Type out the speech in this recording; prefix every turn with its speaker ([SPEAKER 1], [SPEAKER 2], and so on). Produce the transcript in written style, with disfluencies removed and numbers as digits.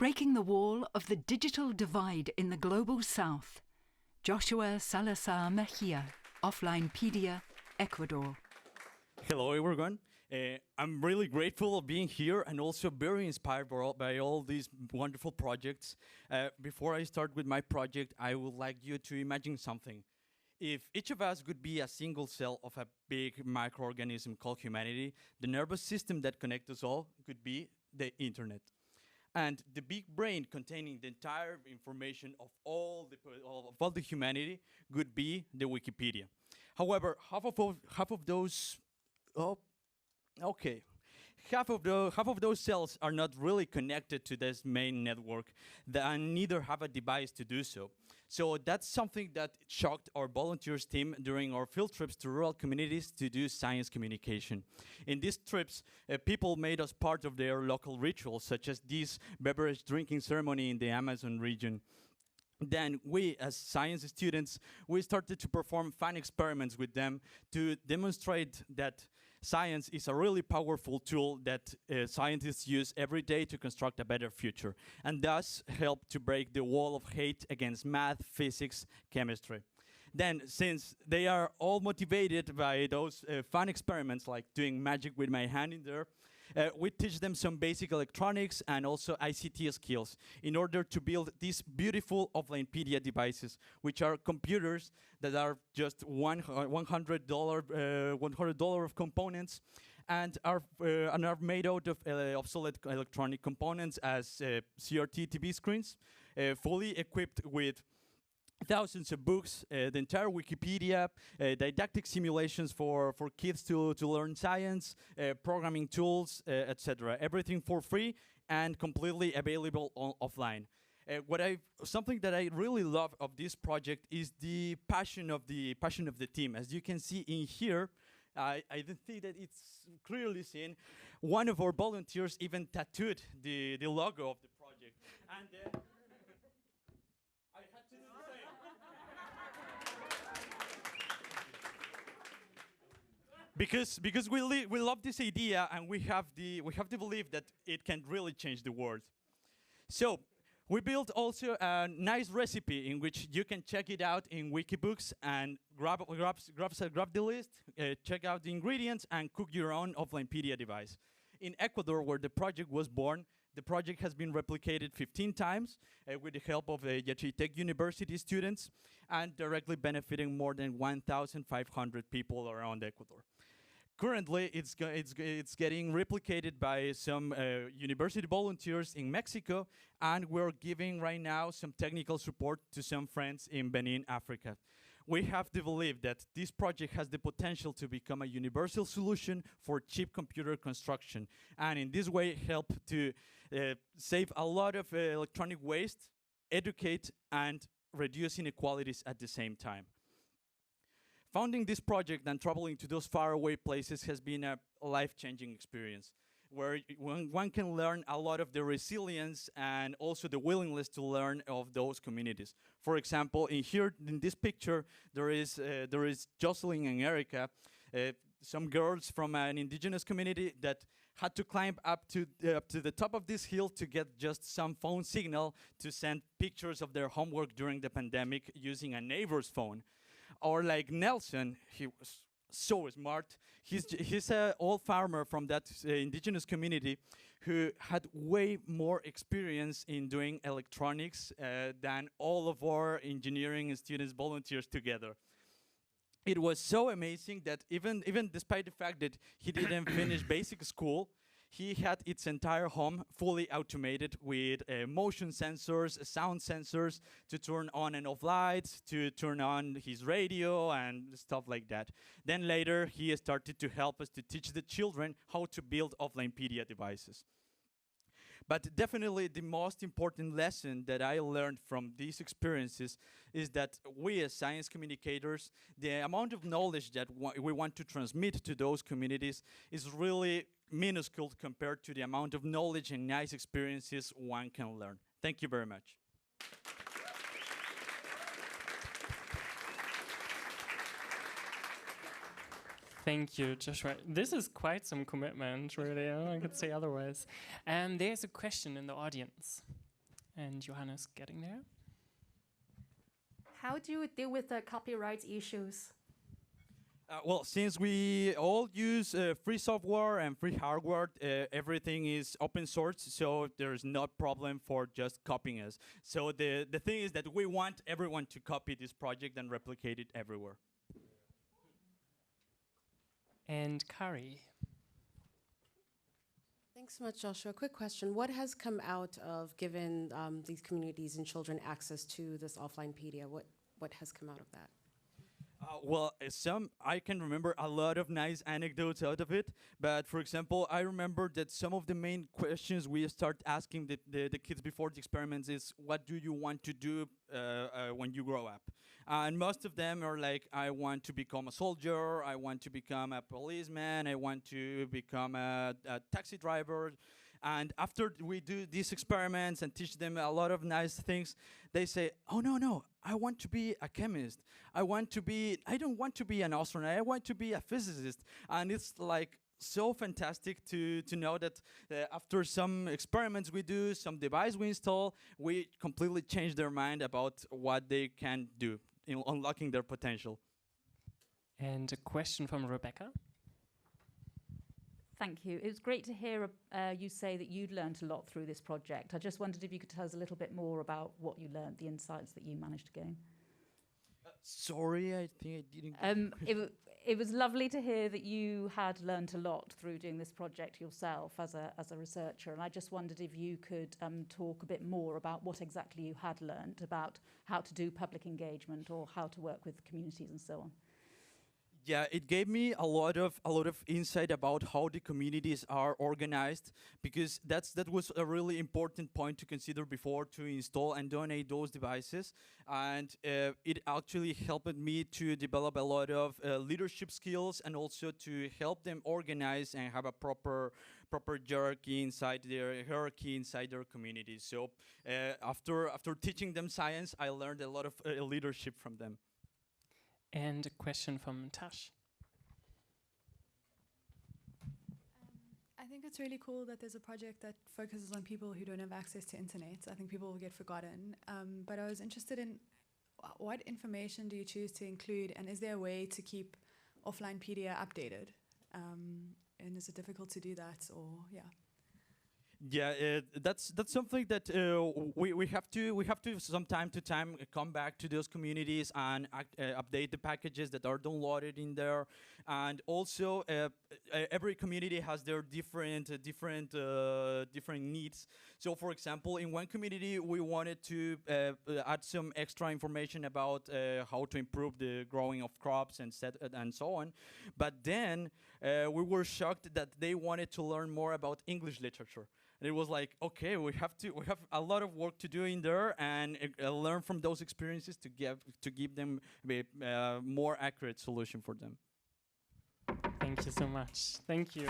[SPEAKER 1] Breaking the wall of the digital divide in the global south. Joshua Salazar Mejia, OfflinePedia, Ecuador.
[SPEAKER 2] Hello, everyone. I'm really grateful of being here and also very inspired by all these wonderful projects. Before I start with my project, I would like you to imagine something. If each of us could be a single cell of a big microorganism called humanity, the nervous system that connects us all could be the internet. And the big brain containing the entire information of all the humanity could be the Wikipedia. However, half of those cells are not really connected to this main network, and neither have a device to do so. So that's something that shocked our volunteers team during our field trips to rural communities to do science communication. In these trips, people made us part of their local rituals, such as this beverage drinking ceremony in the Amazon region. Then we, as science students, we started to perform fun experiments with them to demonstrate that science is a really powerful tool that scientists use every day to construct a better future, and thus help to break the wall of hate against math, physics, chemistry. Then, since they are all motivated by those fun experiments, like doing magic with my hand in there, we teach them some basic electronics and also ICT skills in order to build these beautiful OfflinePedia devices, which are computers that are just $100 of components and are made out of obsolete electronic components as CRT TV screens, fully equipped with thousands of books, the entire Wikipedia, didactic simulations for kids to learn science, programming tools, etc. Everything for free and completely available offline. Something that I really love of this project is the passion of the team. As you can see in here, I don't think that it's clearly seen. One of our volunteers even tattooed the logo of the project, and I had to do the same. Because we love this idea, and we have the belief that it can really change the world. So we built also a nice recipe in which you can check it out in Wikibooks and grab the list, check out the ingredients, and cook your own OfflinePedia device. In Ecuador, where the project was born, the project has been replicated 15 times with the help of Yachitec University students and directly benefiting more than 1,500 people around Ecuador. Currently, it's getting replicated by some university volunteers in Mexico, and we're giving right now some technical support to some friends in Benin, Africa. We have to believe that this project has the potential to become a universal solution for cheap computer construction, and in this way help to save a lot of electronic waste, educate, and reduce inequalities at the same time. Founding this project and traveling to those faraway places has been a life-changing experience, where one can learn a lot of the resilience and also the willingness to learn of those communities. For example, in this picture, there is Jocelyn and Erica, some girls from an indigenous community that had to climb up to the top of this hill to get just some phone signal to send pictures of their homework during the pandemic using a neighbor's phone. Or like Nelson, he was so smart. He's an old farmer from that indigenous community who had way more experience in doing electronics than all of our engineering students volunteers together. It was so amazing that even despite the fact that he didn't finish basic school, he had its entire home fully automated with motion sensors, sound sensors to turn on and off lights, to turn on his radio and stuff like that. Then later, he started to help us to teach the children how to build OfflinePedia devices. But definitely the most important lesson that I learned from these experiences is that we as science communicators, the amount of knowledge that we want to transmit to those communities is really minuscule compared to the amount of knowledge and nice experiences one can learn. Thank you very much.
[SPEAKER 3] Thank you, Joshua. This is quite some commitment, really. I could say otherwise. There's a question in the audience. And Johannes getting there.
[SPEAKER 4] How do you deal with the copyright issues?
[SPEAKER 2] Well, since we all use free software and free hardware, everything is open source, so there's no problem for just copying us. So the thing is that we want everyone to copy this project and replicate it everywhere.
[SPEAKER 3] And Kari.
[SPEAKER 5] Thanks so much, Joshua. Quick question. What has come out of giving these communities and children access to this OfflinePedia? What has come out of that?
[SPEAKER 2] Well, I can remember a lot of nice anecdotes out of it. But for example, I remember that some of the main questions we start asking the kids before the experiments is, what do you want to do when you grow up? And most of them are like, I want to become a soldier, I want to become a policeman, I want to become a taxi driver. And after we do these experiments and teach them a lot of nice things, they say, oh, no, I want to be a chemist. I don't want to be an astronaut, I want to be a physicist. And it's like so fantastic to know that after some experiments we do, some device we install, we completely change their mind about what they can do in unlocking their potential.
[SPEAKER 3] And a question from Rebecca.
[SPEAKER 6] Thank you. It was great to hear you say that you'd learned a lot through this project. I just wondered if you could tell us a little bit more about what you learned, the insights that you managed to gain.
[SPEAKER 2] Sorry, I think I didn't...
[SPEAKER 6] It was lovely to hear that you had learned a lot through doing this project yourself as a researcher, and I just wondered if you could talk a bit more about what exactly you had learned about how to do public engagement or how to work with communities and so on.
[SPEAKER 2] Yeah, it gave me a lot of insight about how the communities are organized, because that was a really important point to consider before to install and donate those devices. And it actually helped me to develop a lot of leadership skills, and also to help them organize and have a proper hierarchy inside their communities. So after teaching them science, I learned a lot of leadership from them.
[SPEAKER 3] And a question from Tash.
[SPEAKER 7] I think it's really cool that there's a project that focuses on people who don't have access to internet. I think people will get forgotten. But I was interested in what information do you choose to include, and is there a way to keep OfflinePedia updated? And is it difficult to do that, or yeah?
[SPEAKER 2] Yeah, that's something that we have to from time to time come back to those communities and update the packages that are downloaded in there. And also every community has their different needs. So for example, in one community we wanted to add some extra information about how to improve the growing of crops and so on. But then we were shocked that they wanted to learn more about English literature. And it was like, okay, we have a lot of work to do in there, and learn from those experiences to give them a more accurate solution for them.
[SPEAKER 3] Thank you so much. Thank you.